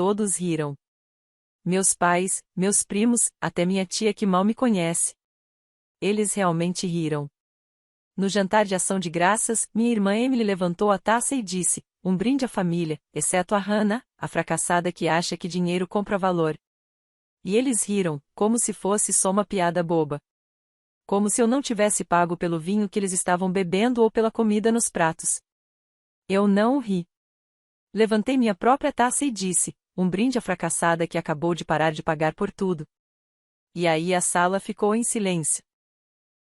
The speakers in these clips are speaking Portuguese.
todos riram. Meus pais, meus primos, até minha tia que mal me conhece. Eles realmente riram. No jantar de ação de graças, minha irmã Emily levantou a taça e disse, um brinde à família, exceto a Hannah, a fracassada que acha que dinheiro compra valor. E eles riram, como se fosse só uma piada boba. Como se eu não tivesse pago pelo vinho que eles estavam bebendo ou pela comida nos pratos. Eu não ri. Levantei minha própria taça e disse, um brinde à fracassada que acabou de parar de pagar por tudo. E aí a sala ficou em silêncio.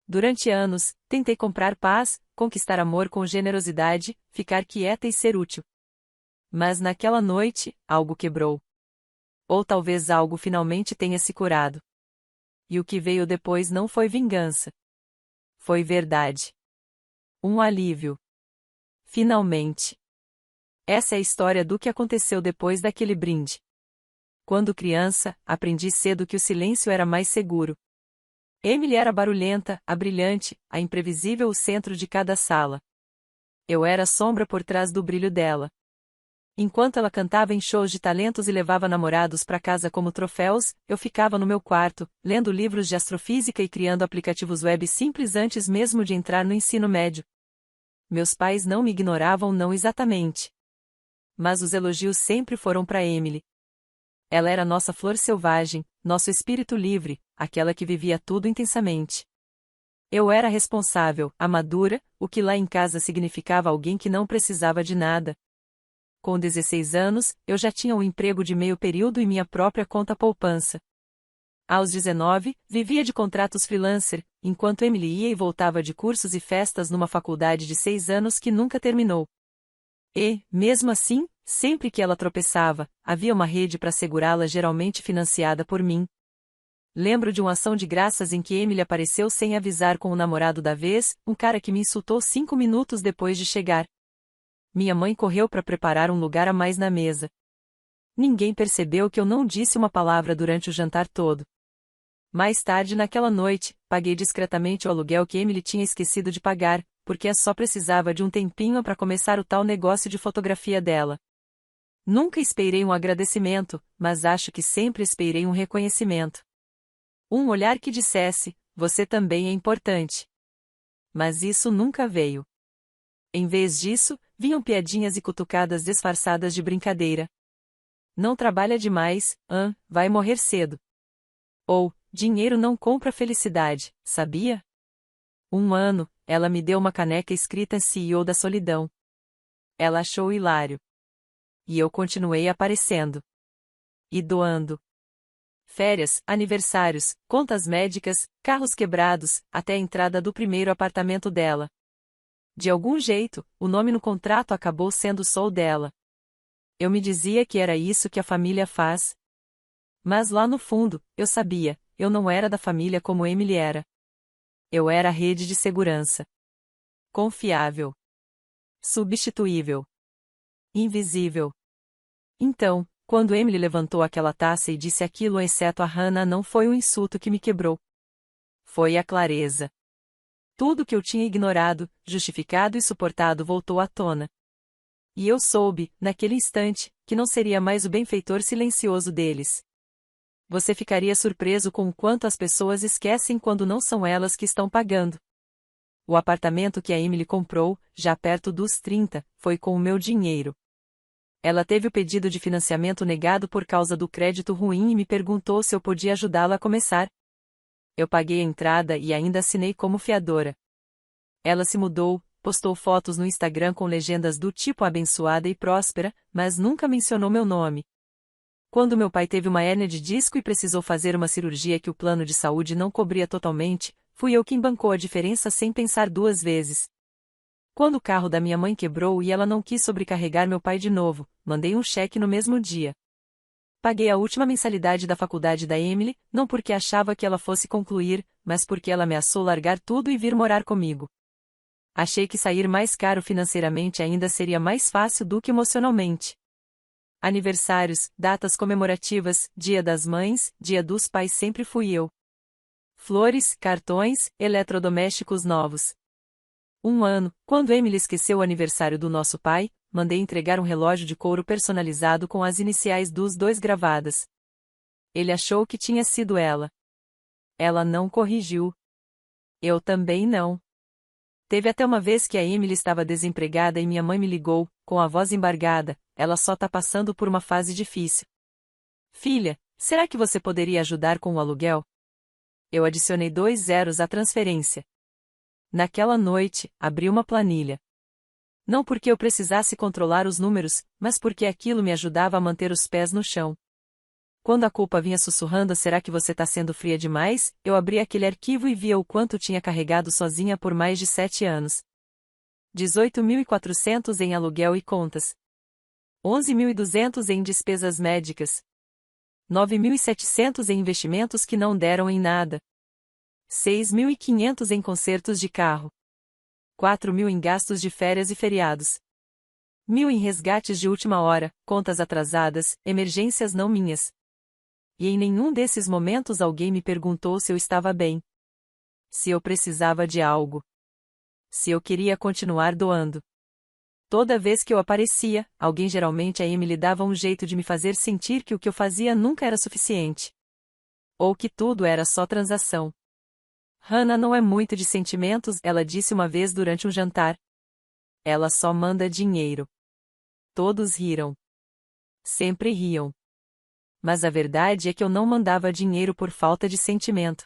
Durante anos, tentei comprar paz, conquistar amor com generosidade, ficar quieta e ser útil. Mas naquela noite, algo quebrou. Ou talvez algo finalmente tenha se curado. E o que veio depois não foi vingança. Foi verdade. Um alívio. Finalmente. Essa é a história do que aconteceu depois daquele brinde. Quando criança, aprendi cedo que o silêncio era mais seguro. Emily era barulhenta, a brilhante, a imprevisível, o centro de cada sala. Eu era a sombra por trás do brilho dela. Enquanto ela cantava em shows de talentos e levava namorados para casa como troféus, eu ficava no meu quarto, lendo livros de astrofísica e criando aplicativos web simples antes mesmo de entrar no ensino médio. Meus pais não me ignoravam, não exatamente. Mas os elogios sempre foram para Emily. Ela era nossa flor selvagem, nosso espírito livre, aquela que vivia tudo intensamente. Eu era responsável, a madura, o que lá em casa significava alguém que não precisava de nada. Com 16 anos, eu já tinha um emprego de meio período e minha própria conta poupança. Aos 19, vivia de contratos freelancer, enquanto Emily ia e voltava de cursos e festas numa faculdade de 6 anos que nunca terminou. E, mesmo assim, sempre que ela tropeçava, havia uma rede para segurá-la, geralmente financiada por mim. Lembro de uma ação de graças em que Emily apareceu sem avisar com o namorado da vez, um cara que me insultou 5 minutos depois de chegar. Minha mãe correu para preparar um lugar a mais na mesa. Ninguém percebeu que eu não disse uma palavra durante o jantar todo. Mais tarde naquela noite, paguei discretamente o aluguel que Emily tinha esquecido de pagar, porque só precisava de um tempinho para começar o tal negócio de fotografia dela. Nunca esperei um agradecimento, mas acho que sempre esperei um reconhecimento. Um olhar que dissesse, você também é importante. Mas isso nunca veio. Em vez disso, vinham piadinhas e cutucadas disfarçadas de brincadeira. Não trabalha demais, vai morrer cedo. Ou, dinheiro não compra felicidade, sabia? Um ano, ela me deu uma caneca escrita CEO da solidão. Ela achou hilário. E eu continuei aparecendo. E doando. Férias, aniversários, contas médicas, carros quebrados, até a entrada do primeiro apartamento dela. De algum jeito, o nome no contrato acabou sendo só o dela. Eu me dizia que era isso que a família faz. Mas lá no fundo, eu sabia, eu não era da família como Emily era. Eu era a rede de segurança. Confiável. Substituível. Invisível. Então, quando Emily levantou aquela taça e disse aquilo exceto a Hannah, não foi um insulto que me quebrou. Foi a clareza. Tudo que eu tinha ignorado, justificado e suportado voltou à tona. E eu soube, naquele instante, que não seria mais o benfeitor silencioso deles. Você ficaria surpreso com o quanto as pessoas esquecem quando não são elas que estão pagando. O apartamento que a Emily comprou, já perto dos 30, foi com o meu dinheiro. Ela teve o pedido de financiamento negado por causa do crédito ruim e me perguntou se eu podia ajudá-la a começar. Eu paguei a entrada e ainda assinei como fiadora. Ela se mudou, postou fotos no Instagram com legendas do tipo abençoada e próspera, mas nunca mencionou meu nome. Quando meu pai teve uma hérnia de disco e precisou fazer uma cirurgia que o plano de saúde não cobria totalmente, fui eu quem bancou a diferença sem pensar duas vezes. Quando o carro da minha mãe quebrou e ela não quis sobrecarregar meu pai de novo, mandei um cheque no mesmo dia. Paguei a última mensalidade da faculdade da Emily, não porque achava que ela fosse concluir, mas porque ela ameaçou largar tudo e vir morar comigo. Achei que sair mais caro financeiramente ainda seria mais fácil do que emocionalmente. Aniversários, datas comemorativas, Dia das Mães, Dia dos Pais sempre fui eu. Flores, cartões, eletrodomésticos novos. Um ano, quando Emily esqueceu o aniversário do nosso pai, mandei entregar um relógio de couro personalizado com as iniciais dos dois gravadas. Ele achou que tinha sido ela. Ela não corrigiu. Eu também não. Teve até uma vez que a Emily estava desempregada e minha mãe me ligou, com a voz embargada: ela só tá passando por uma fase difícil. Filha, será que você poderia ajudar com o aluguel? Eu adicionei 2 zeros à transferência. Naquela noite, abri uma planilha. Não porque eu precisasse controlar os números, mas porque aquilo me ajudava a manter os pés no chão. Quando a culpa vinha sussurrando: será que você tá sendo fria demais? Eu abri aquele arquivo e via o quanto tinha carregado sozinha por mais de 7 anos. 18.400 em aluguel e contas. 11.200 em despesas médicas. 9.700 em investimentos que não deram em nada. 6.500 em consertos de carro. 4.000 em gastos de férias e feriados. 1.000 em resgates de última hora, contas atrasadas, emergências não minhas. E em nenhum desses momentos alguém me perguntou se eu estava bem. Se eu precisava de algo. Se eu queria continuar doando. Toda vez que eu aparecia, alguém, geralmente a Emily, dava um jeito de me fazer sentir que o que eu fazia nunca era suficiente. Ou que tudo era só transação. Hannah não é muito de sentimentos, ela disse uma vez durante um jantar. Ela só manda dinheiro. Todos riram. Sempre riam. Mas a verdade é que eu não mandava dinheiro por falta de sentimento.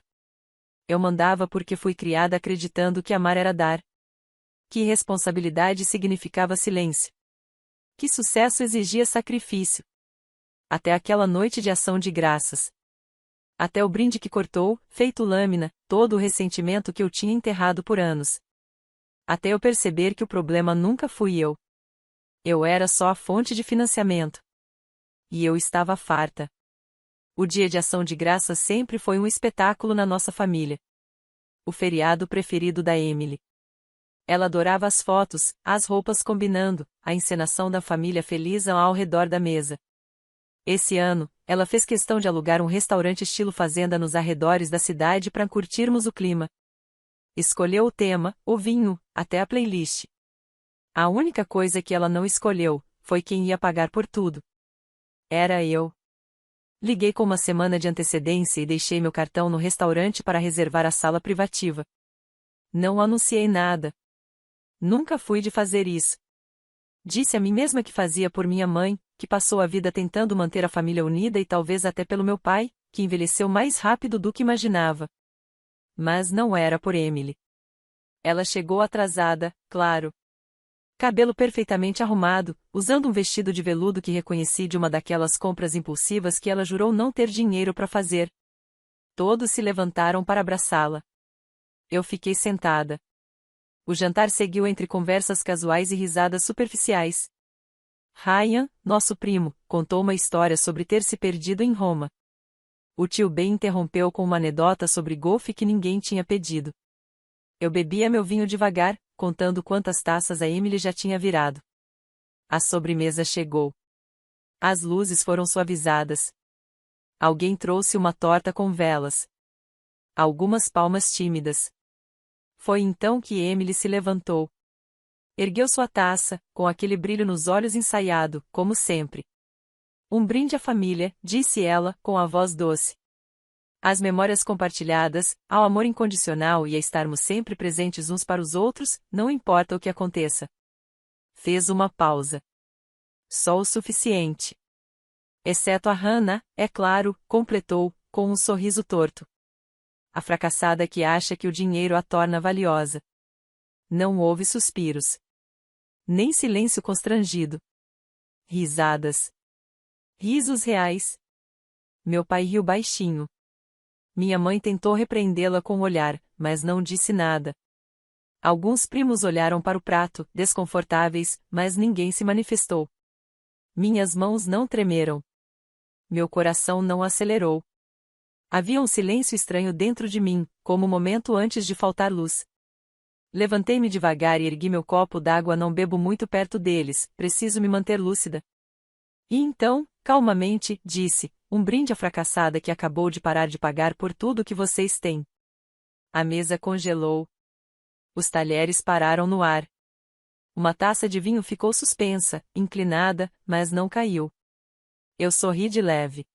Eu mandava porque fui criada acreditando que amar era dar. Que responsabilidade significava silêncio. Que sucesso exigia sacrifício. Até aquela noite de ação de graças. Até o brinde que cortou, feito lâmina, todo o ressentimento que eu tinha enterrado por anos. Até eu perceber que o problema nunca fui eu. Eu era só a fonte de financiamento. E eu estava farta. O dia de ação de graças sempre foi um espetáculo na nossa família. O feriado preferido da Emily. Ela adorava as fotos, as roupas combinando, a encenação da família feliz ao redor da mesa. Esse ano, ela fez questão de alugar um restaurante estilo fazenda nos arredores da cidade para curtirmos o clima. Escolheu o tema, o vinho, até a playlist. A única coisa que ela não escolheu foi quem ia pagar por tudo. Era eu. Liguei com uma semana de antecedência e deixei meu cartão no restaurante para reservar a sala privativa. Não anunciei nada. Nunca fui de fazer isso. Disse a mim mesma que fazia por minha mãe, que passou a vida tentando manter a família unida, e talvez até pelo meu pai, que envelheceu mais rápido do que imaginava. Mas não era por Emily. Ela chegou atrasada, claro. Cabelo perfeitamente arrumado, usando um vestido de veludo que reconheci de uma daquelas compras impulsivas que ela jurou não ter dinheiro para fazer. Todos se levantaram para abraçá-la. Eu fiquei sentada. O jantar seguiu entre conversas casuais e risadas superficiais. Ryan, nosso primo, contou uma história sobre ter se perdido em Roma. O tio Ben interrompeu com uma anedota sobre golfe que ninguém tinha pedido. Eu bebia meu vinho devagar, contando quantas taças a Emily já tinha virado. A sobremesa chegou. As luzes foram suavizadas. Alguém trouxe uma torta com velas. Algumas palmas tímidas. Foi então que Emily se levantou. Ergueu sua taça, com aquele brilho nos olhos ensaiado, como sempre. Um brinde à família, disse ela, com a voz doce. Às memórias compartilhadas, ao amor incondicional e a estarmos sempre presentes uns para os outros, não importa o que aconteça. Fez uma pausa. Só o suficiente. Exceto a Hannah, é claro, completou, com um sorriso torto. A fracassada que acha que o dinheiro a torna valiosa. Não houve suspiros. Nem silêncio constrangido. Risadas. Risos reais. Meu pai riu baixinho. Minha mãe tentou repreendê-la com o olhar, mas não disse nada. Alguns primos olharam para o prato, desconfortáveis, mas ninguém se manifestou. Minhas mãos não tremeram. Meu coração não acelerou. Havia um silêncio estranho dentro de mim, como o momento antes de faltar luz. Levantei-me devagar e ergui meu copo d'água. Não bebo muito perto deles, preciso me manter lúcida. E então, calmamente, disse, um brinde à fracassada que acabou de parar de pagar por tudo que vocês têm. A mesa congelou. Os talheres pararam no ar. Uma taça de vinho ficou suspensa, inclinada, mas não caiu. Eu sorri de leve.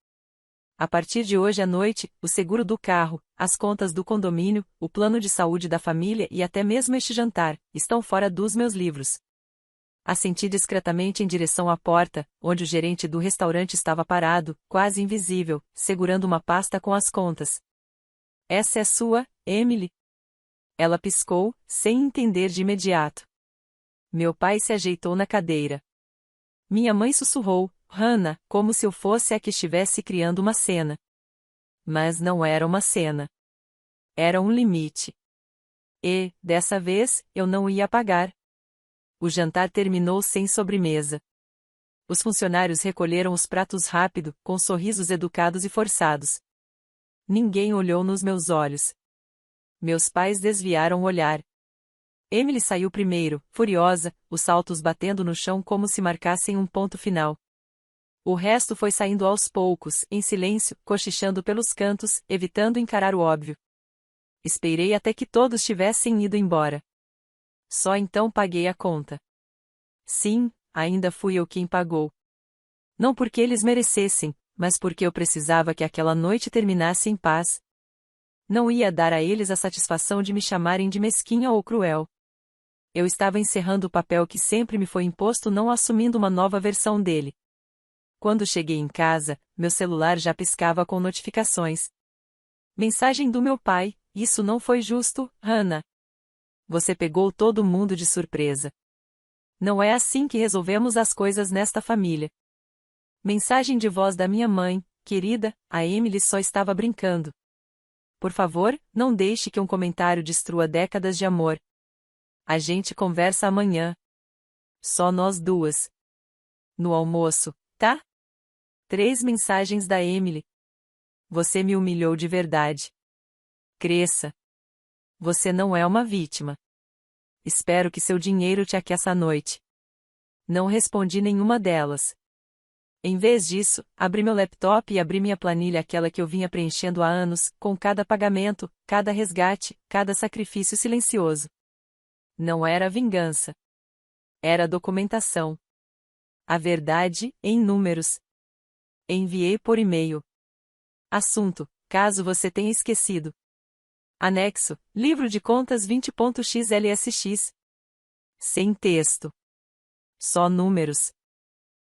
A partir de hoje à noite, o seguro do carro, as contas do condomínio, o plano de saúde da família e até mesmo este jantar, estão fora dos meus livros. Assenti discretamente em direção à porta, onde o gerente do restaurante estava parado, quase invisível, segurando uma pasta com as contas. Essa é sua, Emily? Ela piscou, sem entender de imediato. Meu pai se ajeitou na cadeira. Minha mãe sussurrou, Hannah, como se eu fosse a que estivesse criando uma cena. Mas não era uma cena. Era um limite. E, dessa vez, eu não ia pagar. O jantar terminou sem sobremesa. Os funcionários recolheram os pratos rápido, com sorrisos educados e forçados. Ninguém olhou nos meus olhos. Meus pais desviaram o olhar. Emily saiu primeiro, furiosa, os saltos batendo no chão como se marcassem um ponto final. O resto foi saindo aos poucos, em silêncio, cochichando pelos cantos, evitando encarar o óbvio. Esperei até que todos tivessem ido embora. Só então paguei a conta. Sim, ainda fui eu quem pagou. Não porque eles merecessem, mas porque eu precisava que aquela noite terminasse em paz. Não ia dar a eles a satisfação de me chamarem de mesquinha ou cruel. Eu estava encerrando o papel que sempre me foi imposto, não assumindo uma nova versão dele. Quando cheguei em casa, meu celular já piscava com notificações. Mensagem do meu pai: isso não foi justo, Hannah. Você pegou todo mundo de surpresa. Não é assim que resolvemos as coisas nesta família. Mensagem de voz da minha mãe: querida, a Emily só estava brincando. Por favor, não deixe que um comentário destrua décadas de amor. A gente conversa amanhã. Só nós duas. No almoço, tá? 3 mensagens da Emily. Você me humilhou de verdade. Cresça. Você não é uma vítima. Espero que seu dinheiro te aqueça à noite. Não respondi nenhuma delas. Em vez disso, abri meu laptop e abri minha planilha, aquela que eu vinha preenchendo há anos, com cada pagamento, cada resgate, cada sacrifício silencioso. Não era vingança. Era documentação. A verdade, em números. Enviei por e-mail. Assunto: caso você tenha esquecido. Anexo: livro de contas 20.xlsx. Sem texto. Só números.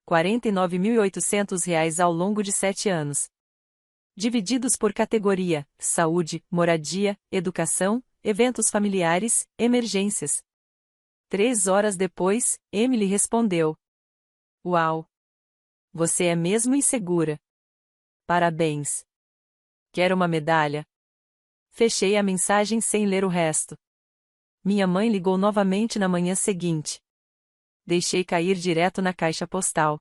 R$ 49.800 ao longo de 7 anos. Divididos por categoria: saúde, moradia, educação, eventos familiares, emergências. 3 horas depois, Emily respondeu. Uau! Você é mesmo insegura. Parabéns. Quer uma medalha? Fechei a mensagem sem ler o resto. Minha mãe ligou novamente na manhã seguinte. Deixei cair direto na caixa postal.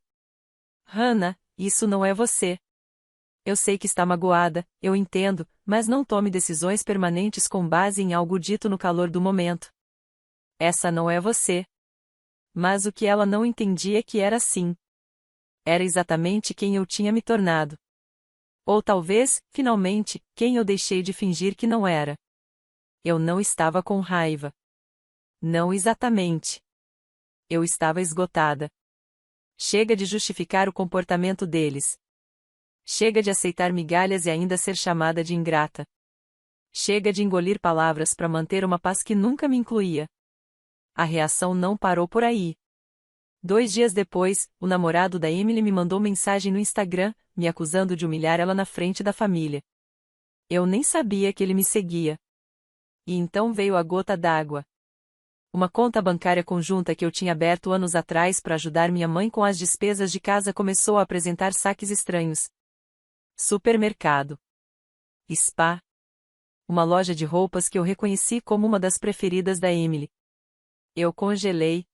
Hannah, isso não é você. Eu sei que está magoada, eu entendo, mas não tome decisões permanentes com base em algo dito no calor do momento. Essa não é você. Mas o que ela não entendia é que era assim. Era exatamente quem eu tinha me tornado. Ou talvez, finalmente, quem eu deixei de fingir que não era. Eu não estava com raiva. Não exatamente. Eu estava esgotada. Chega de justificar o comportamento deles. Chega de aceitar migalhas e ainda ser chamada de ingrata. Chega de engolir palavras para manter uma paz que nunca me incluía. A reação não parou por aí. 2 dias depois, o namorado da Emily me mandou mensagem no Instagram, me acusando de humilhar ela na frente da família. Eu nem sabia que ele me seguia. E então veio a gota d'água. Uma conta bancária conjunta que eu tinha aberto anos atrás para ajudar minha mãe com as despesas de casa começou a apresentar saques estranhos. Supermercado. Spa. Uma loja de roupas que eu reconheci como uma das preferidas da Emily. Eu congelei.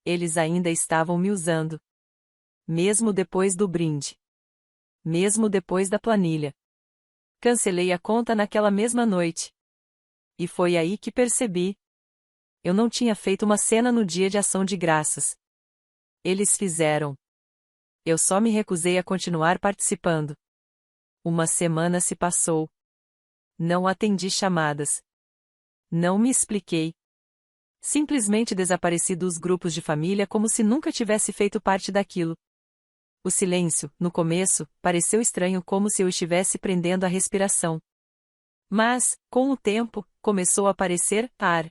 Eles ainda estavam me usando. Mesmo depois do brinde. Mesmo depois da planilha. Cancelei a conta naquela mesma noite. E foi aí que percebi. Eu não tinha feito uma cena no dia de ação de graças. Eles fizeram. Eu só me recusei a continuar participando. Uma semana se passou. Não atendi chamadas. Não me expliquei. Simplesmente desapareci dos grupos de família como se nunca tivesse feito parte daquilo. O silêncio, no começo, pareceu estranho, como se eu estivesse prendendo a respiração. Mas, com o tempo, começou a aparecer ar.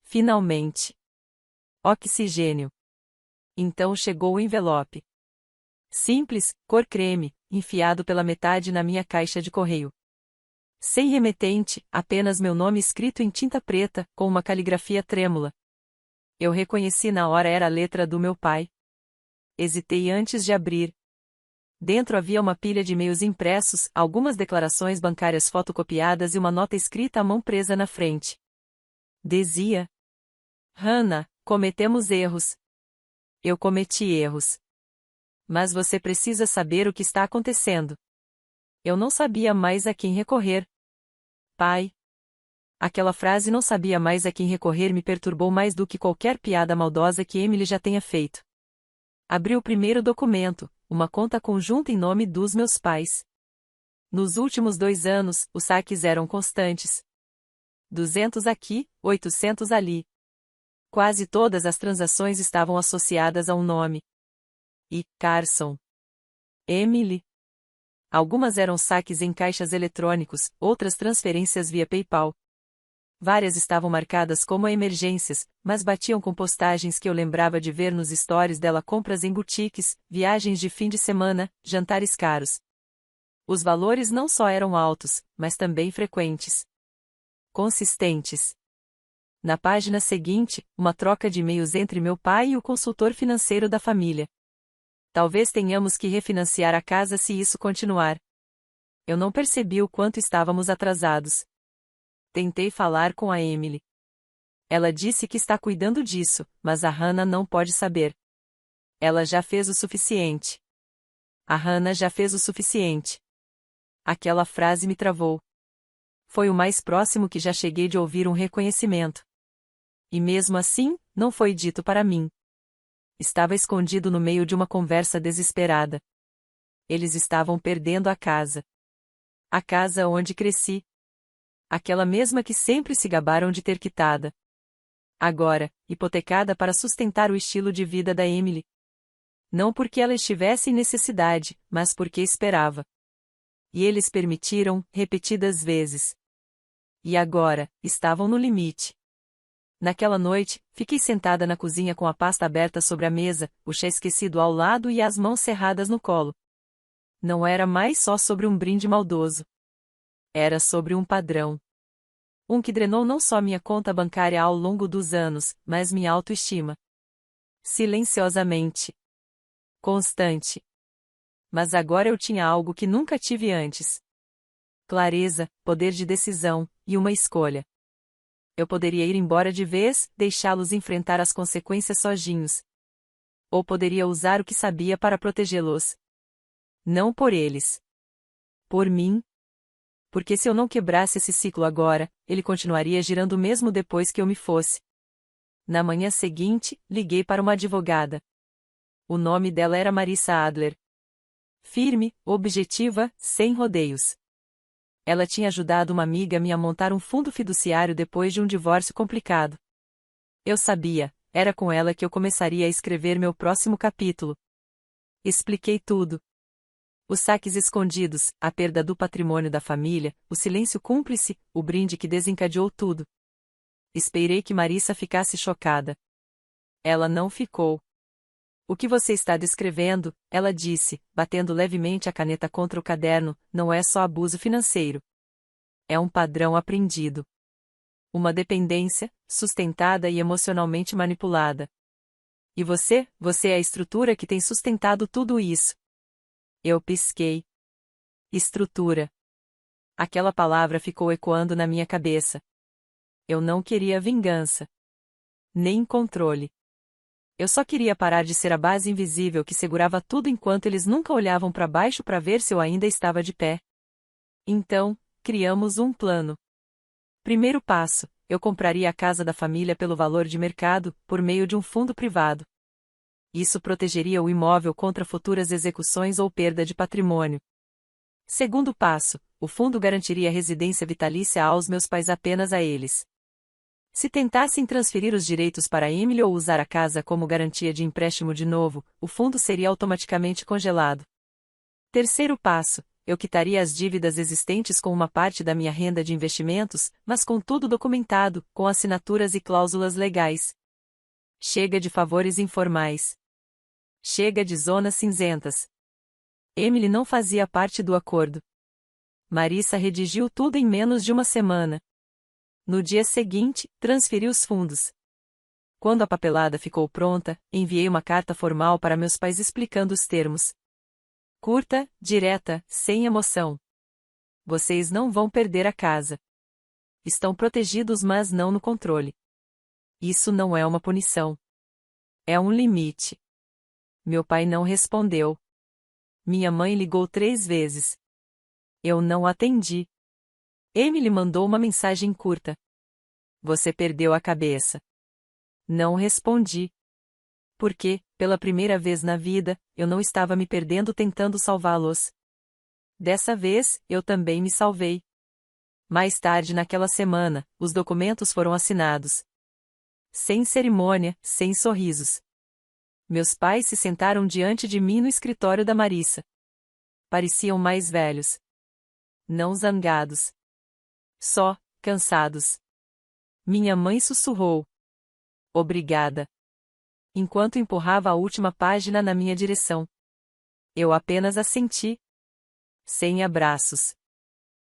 Finalmente. Oxigênio. Então chegou o envelope. Simples, cor creme, enfiado pela metade na minha caixa de correio. Sem remetente, apenas meu nome escrito em tinta preta, com uma caligrafia trêmula. Eu reconheci na hora, era a letra do meu pai. Hesitei antes de abrir. Dentro havia uma pilha de e-mails impressos, algumas declarações bancárias fotocopiadas e uma nota escrita à mão presa na frente. Dizia: Hannah, cometemos erros. Eu cometi erros. Mas você precisa saber o que está acontecendo. Eu não sabia mais a quem recorrer. Pai. Aquela frase, não sabia mais a quem recorrer, me perturbou mais do que qualquer piada maldosa que Emily já tenha feito. Abri o primeiro documento, uma conta conjunta em nome dos meus pais. Nos últimos 2 anos, os saques eram constantes. 200 aqui, 800 ali. Quase todas as transações estavam associadas a um nome. E Carson. Emily. Algumas eram saques em caixas eletrônicos, outras transferências via PayPal. Várias estavam marcadas como emergências, mas batiam com postagens que eu lembrava de ver nos stories dela: compras em boutiques, viagens de fim de semana, jantares caros. Os valores não só eram altos, mas também frequentes. Consistentes. Na página seguinte, uma troca de e-mails entre meu pai e o consultor financeiro da família. Talvez tenhamos que refinanciar a casa se isso continuar. Eu não percebi o quanto estávamos atrasados. Tentei falar com a Emily. Ela disse que está cuidando disso, mas a Hannah não pode saber. Ela já fez o suficiente. A Hannah já fez o suficiente. Aquela frase me travou. Foi o mais próximo que já cheguei de ouvir um reconhecimento. E mesmo assim, não foi dito para mim. Estava escondido no meio de uma conversa desesperada. Eles estavam perdendo a casa. A casa onde cresci. Aquela mesma que sempre se gabaram de ter quitada. Agora, hipotecada para sustentar o estilo de vida da Emily. Não porque ela estivesse em necessidade, mas porque esperava. E eles permitiram, repetidas vezes. E agora, estavam no limite. Naquela noite, fiquei sentada na cozinha com a pasta aberta sobre a mesa, o chá esquecido ao lado e as mãos cerradas no colo. Não era mais só sobre um brinde maldoso. Era sobre um padrão. Um que drenou não só minha conta bancária ao longo dos anos, mas minha autoestima. Silenciosamente. Constante. Mas agora eu tinha algo que nunca tive antes. Clareza, poder de decisão, e uma escolha. Eu poderia ir embora de vez, deixá-los enfrentar as consequências sozinhos. Ou poderia usar o que sabia para protegê-los. Não por eles. Por mim. Porque se eu não quebrasse esse ciclo agora, ele continuaria girando mesmo depois que eu me fosse. Na manhã seguinte, liguei para uma advogada. O nome dela era Marissa Adler. Firme, objetiva, sem rodeios. Ela tinha ajudado uma amiga minha a montar um fundo fiduciário depois de um divórcio complicado. Eu sabia, era com ela que eu começaria a escrever meu próximo capítulo. Expliquei tudo. Os saques escondidos, a perda do patrimônio da família, o silêncio cúmplice, o brinde que desencadeou tudo. Esperei que Marissa ficasse chocada. Ela não ficou. O que você está descrevendo, ela disse, batendo levemente a caneta contra o caderno, não é só abuso financeiro. É um padrão aprendido. Uma dependência, sustentada e emocionalmente manipulada. E você é a estrutura que tem sustentado tudo isso. Eu pisquei. Estrutura. Aquela palavra ficou ecoando na minha cabeça. Eu não queria vingança. Nem controle. Eu só queria parar de ser a base invisível que segurava tudo enquanto eles nunca olhavam para baixo para ver se eu ainda estava de pé. Então, criamos um plano. Primeiro passo, eu compraria a casa da família pelo valor de mercado, por meio de um fundo privado. Isso protegeria o imóvel contra futuras execuções ou perda de patrimônio. Segundo passo, o fundo garantiria residência vitalícia aos meus pais, apenas a eles. Se tentassem transferir os direitos para Emily ou usar a casa como garantia de empréstimo de novo, o fundo seria automaticamente congelado. Terceiro passo: eu quitaria as dívidas existentes com uma parte da minha renda de investimentos, mas com tudo documentado, com assinaturas e cláusulas legais. Chega de favores informais. Chega de zonas cinzentas. Emily não fazia parte do acordo. Marissa redigiu tudo em menos de uma semana. No dia seguinte, transferi os fundos. Quando a papelada ficou pronta, enviei uma carta formal para meus pais explicando os termos. Curta, direta, sem emoção. Vocês não vão perder a casa. Estão protegidos, mas não no controle. Isso não é uma punição. É um limite. Meu pai não respondeu. Minha mãe ligou 3 vezes. Eu não atendi. Emily mandou uma mensagem curta. Você perdeu a cabeça. Não respondi. Porque, pela primeira vez na vida, eu não estava me perdendo tentando salvá-los. Dessa vez, eu também me salvei. Mais tarde naquela semana, os documentos foram assinados. Sem cerimônia, sem sorrisos. Meus pais se sentaram diante de mim no escritório da Marissa. Pareciam mais velhos. Não zangados. Só, cansados. Minha mãe sussurrou. Obrigada. Enquanto empurrava a última página na minha direção. Eu apenas assenti. Sem abraços.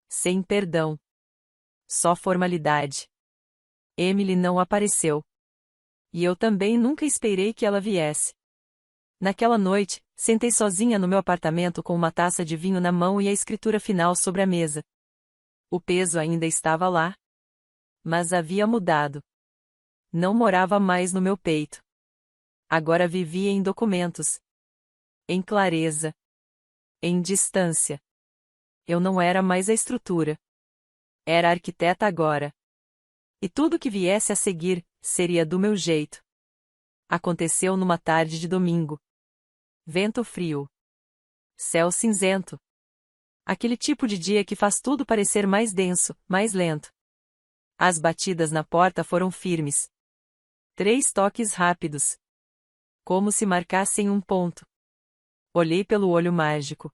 Sem perdão. Só formalidade. Emily não apareceu. E eu também nunca esperei que ela viesse. Naquela noite, sentei sozinha no meu apartamento com uma taça de vinho na mão e a escritura final sobre a mesa. O peso ainda estava lá. Mas havia mudado. Não morava mais no meu peito. Agora vivia em documentos. Em clareza. Em distância. Eu não era mais a estrutura. Era a arquiteta agora. E tudo que viesse a seguir, seria do meu jeito. Aconteceu numa tarde de domingo. Vento frio. Céu cinzento. Aquele tipo de dia que faz tudo parecer mais denso, mais lento. As batidas na porta foram firmes. 3 toques rápidos. Como se marcassem um ponto. Olhei pelo olho mágico.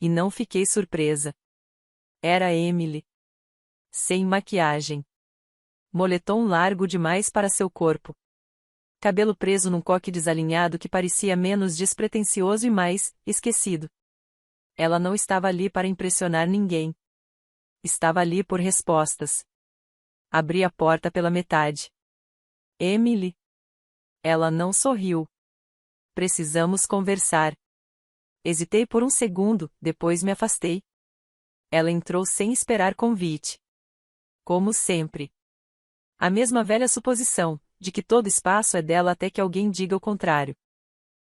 E não fiquei surpresa. Era Emily. Sem maquiagem. Moletom largo demais para seu corpo. Cabelo preso num coque desalinhado que parecia menos despretensioso e mais esquecido. Ela não estava ali para impressionar ninguém. Estava ali por respostas. Abri a porta pela metade. Emily. Ela não sorriu. Precisamos conversar. Hesitei por um segundo, depois me afastei. Ela entrou sem esperar convite. Como sempre. A mesma velha suposição, de que todo espaço é dela até que alguém diga o contrário.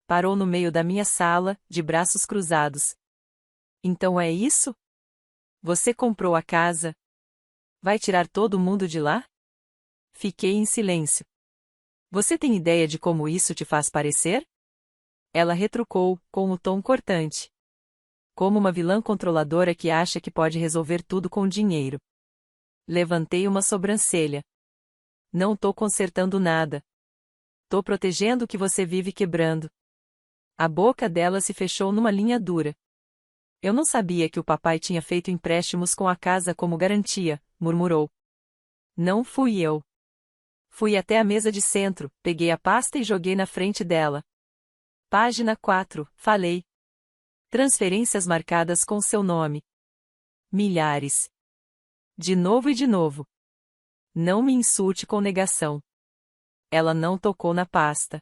Parou no meio da minha sala, de braços cruzados. Então é isso? Você comprou a casa? Vai tirar todo mundo de lá? Fiquei em silêncio. Você tem ideia de como isso te faz parecer? Ela retrucou, com o tom cortante. Como uma vilã controladora que acha que pode resolver tudo com dinheiro. Levantei uma sobrancelha. Não tô consertando nada. Tô protegendo o que você vive quebrando. A boca dela se fechou numa linha dura. Eu não sabia que o papai tinha feito empréstimos com a casa como garantia, murmurou. Não fui eu. Fui até a mesa de centro, peguei a pasta e joguei na frente dela. Página 4, falei. Transferências marcadas com seu nome. Milhares. De novo e de novo. Não me insulte com negação. Ela não tocou na pasta.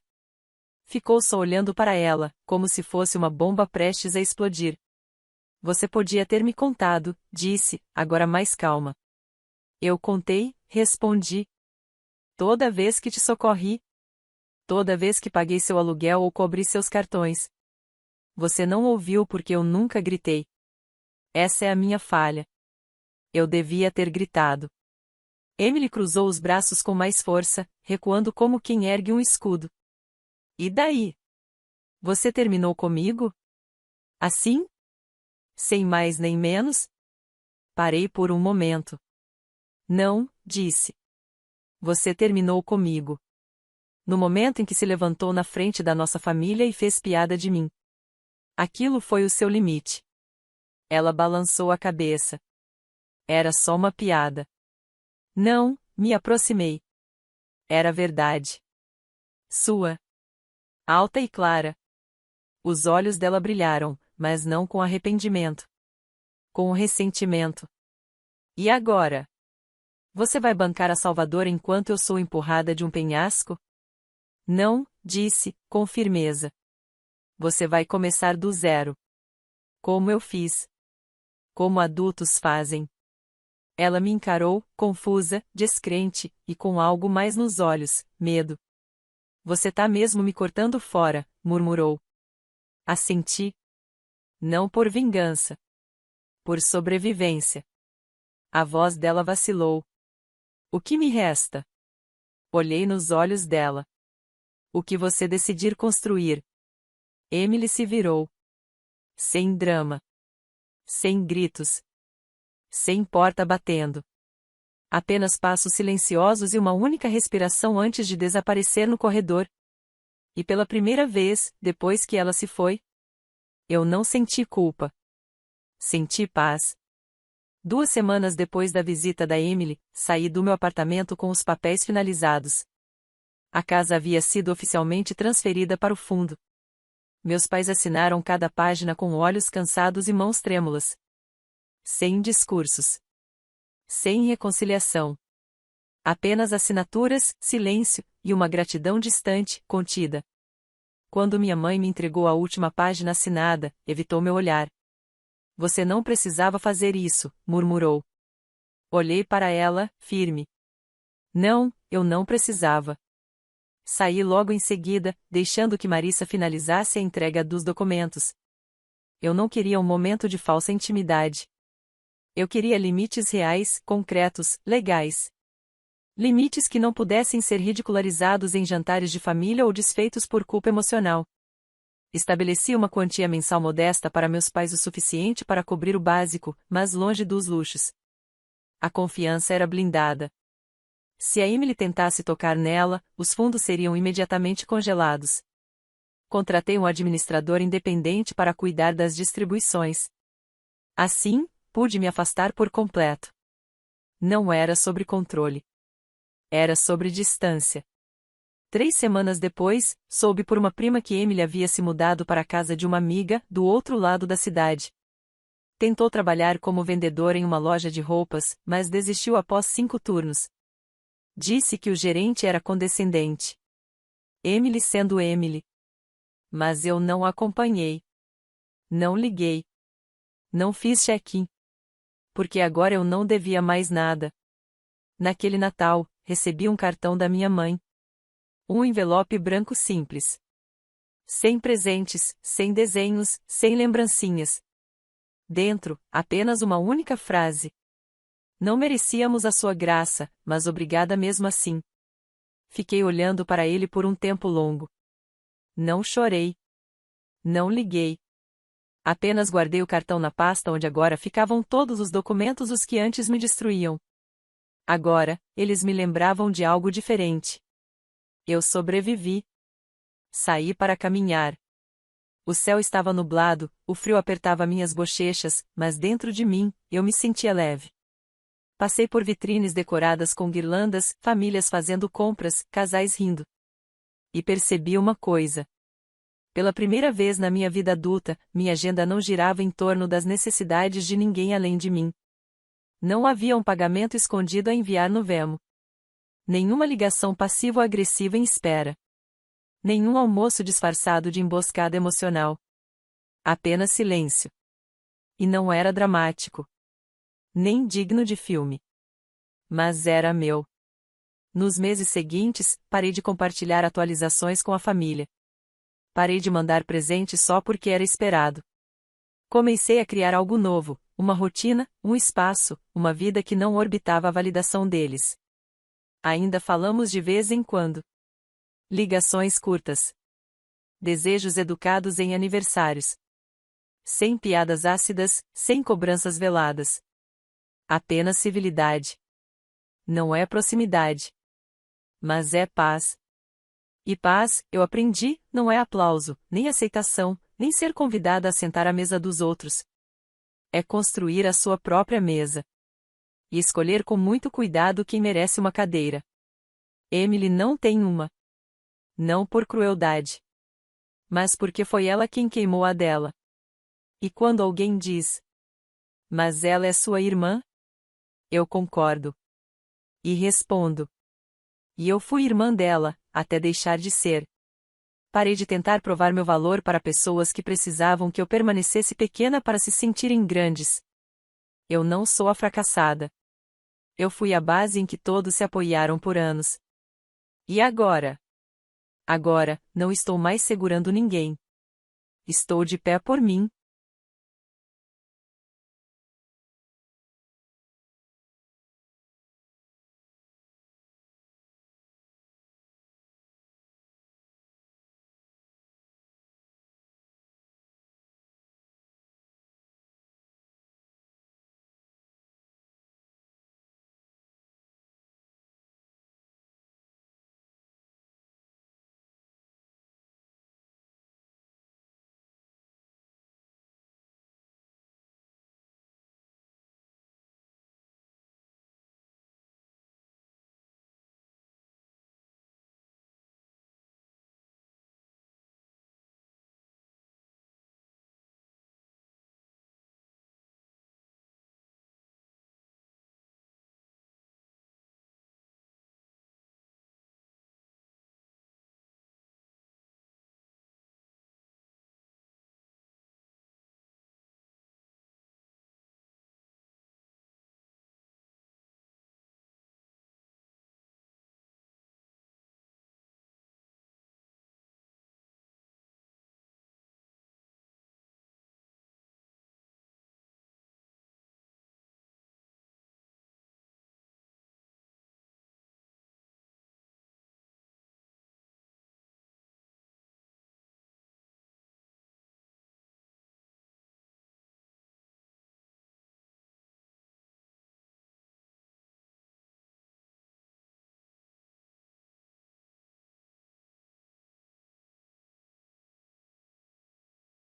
Ficou só olhando para ela, como se fosse uma bomba prestes a explodir. Você podia ter me contado, disse, agora mais calma. Eu contei, respondi. Toda vez que te socorri. Toda vez que paguei seu aluguel ou cobri seus cartões. Você não ouviu porque eu nunca gritei. Essa é a minha falha. Eu devia ter gritado. Emily cruzou os braços com mais força, recuando como quem ergue um escudo. E daí? Você terminou comigo? Assim? Sem mais nem menos? Parei por um momento. Não, disse. Você terminou comigo. No momento em que se levantou na frente da nossa família e fez piada de mim. Aquilo foi o seu limite. Ela balançou a cabeça. Era só uma piada. Não, me aproximei. Era verdade. Sua. Alta e clara. Os olhos dela brilharam, mas não com arrependimento. Com ressentimento. E agora? Você vai bancar a Salvador enquanto eu sou empurrada de um penhasco? Não, disse, com firmeza. Você vai começar do zero. Como eu fiz. Como adultos fazem. Ela me encarou, confusa, descrente, e com algo mais nos olhos, medo. Você tá mesmo me cortando fora, murmurou. Assenti. Não por vingança. Por sobrevivência. A voz dela vacilou. O que me resta? Olhei nos olhos dela. O que você decidir construir. Emily se virou. Sem drama. Sem gritos. Sem porta batendo. Apenas passos silenciosos e uma única respiração antes de desaparecer no corredor. E pela primeira vez, depois que ela se foi, eu não senti culpa. Senti paz. 2 semanas depois da visita da Emily, saí do meu apartamento com os papéis finalizados. A casa havia sido oficialmente transferida para o fundo. Meus pais assinaram cada página com olhos cansados e mãos trêmulas. Sem discursos. Sem reconciliação. Apenas assinaturas, silêncio, e uma gratidão distante, contida. Quando minha mãe me entregou a última página assinada, evitou meu olhar. Você não precisava fazer isso, murmurou. Olhei para ela, firme. Não, eu não precisava. Saí logo em seguida, deixando que Marissa finalizasse a entrega dos documentos. Eu não queria um momento de falsa intimidade. Eu queria limites reais, concretos, legais. Limites que não pudessem ser ridicularizados em jantares de família ou desfeitos por culpa emocional. Estabeleci uma quantia mensal modesta para meus pais o suficiente para cobrir o básico, mas longe dos luxos. A confiança era blindada. Se a Emily tentasse tocar nela, os fundos seriam imediatamente congelados. Contratei um administrador independente para cuidar das distribuições. Assim, pude me afastar por completo. Não era sobre controle. Era sobre distância. 3 semanas depois, soube por uma prima que Emily havia se mudado para a casa de uma amiga, do outro lado da cidade. Tentou trabalhar como vendedora em uma loja de roupas, mas desistiu após 5 turnos. Disse que o gerente era condescendente. Emily sendo Emily. Mas eu não a acompanhei. Não liguei. Não fiz check-in. Porque agora eu não devia mais nada. Naquele Natal, recebi um cartão da minha mãe. Um envelope branco simples. Sem presentes, sem desenhos, sem lembrancinhas. Dentro, apenas uma única frase. Não merecíamos a sua graça, mas obrigada mesmo assim. Fiquei olhando para ele por um tempo longo. Não chorei. Não liguei. Apenas guardei o cartão na pasta onde agora ficavam todos os documentos os que antes me destruíam. Agora, eles me lembravam de algo diferente. Eu sobrevivi. Saí para caminhar. O céu estava nublado, o frio apertava minhas bochechas, mas dentro de mim, eu me sentia leve. Passei por vitrines decoradas com guirlandas, famílias fazendo compras, casais rindo. E percebi uma coisa. Pela primeira vez na minha vida adulta, minha agenda não girava em torno das necessidades de ninguém além de mim. Não havia um pagamento escondido a enviar no Venmo. Nenhuma ligação passivo-agressiva em espera. Nenhum almoço disfarçado de emboscada emocional. Apenas silêncio. E não era dramático. Nem digno de filme. Mas era meu. Nos meses seguintes, parei de compartilhar atualizações com a família. Parei de mandar presentes só porque era esperado. Comecei a criar algo novo, uma rotina, um espaço, uma vida que não orbitava a validação deles. Ainda falamos de vez em quando. Ligações curtas. Desejos educados em aniversários. Sem piadas ácidas, sem cobranças veladas. Apenas civilidade. Não é proximidade. mas é paz. E paz, eu aprendi, não é aplauso, nem aceitação, nem ser convidada a sentar à mesa dos outros. É construir a sua própria mesa. E escolher com muito cuidado quem merece uma cadeira. Emily não tem uma. Não por crueldade. Mas porque foi ela quem queimou a dela. E quando alguém diz: mas ela é sua irmã? Eu concordo. E respondo: e eu fui irmã dela, até deixar de ser. Parei de tentar provar meu valor para pessoas que precisavam que eu permanecesse pequena para se sentirem grandes. Eu não sou a fracassada. Eu fui a base em que todos se apoiaram por anos. E agora? Agora, não estou mais segurando ninguém. Estou de pé por mim.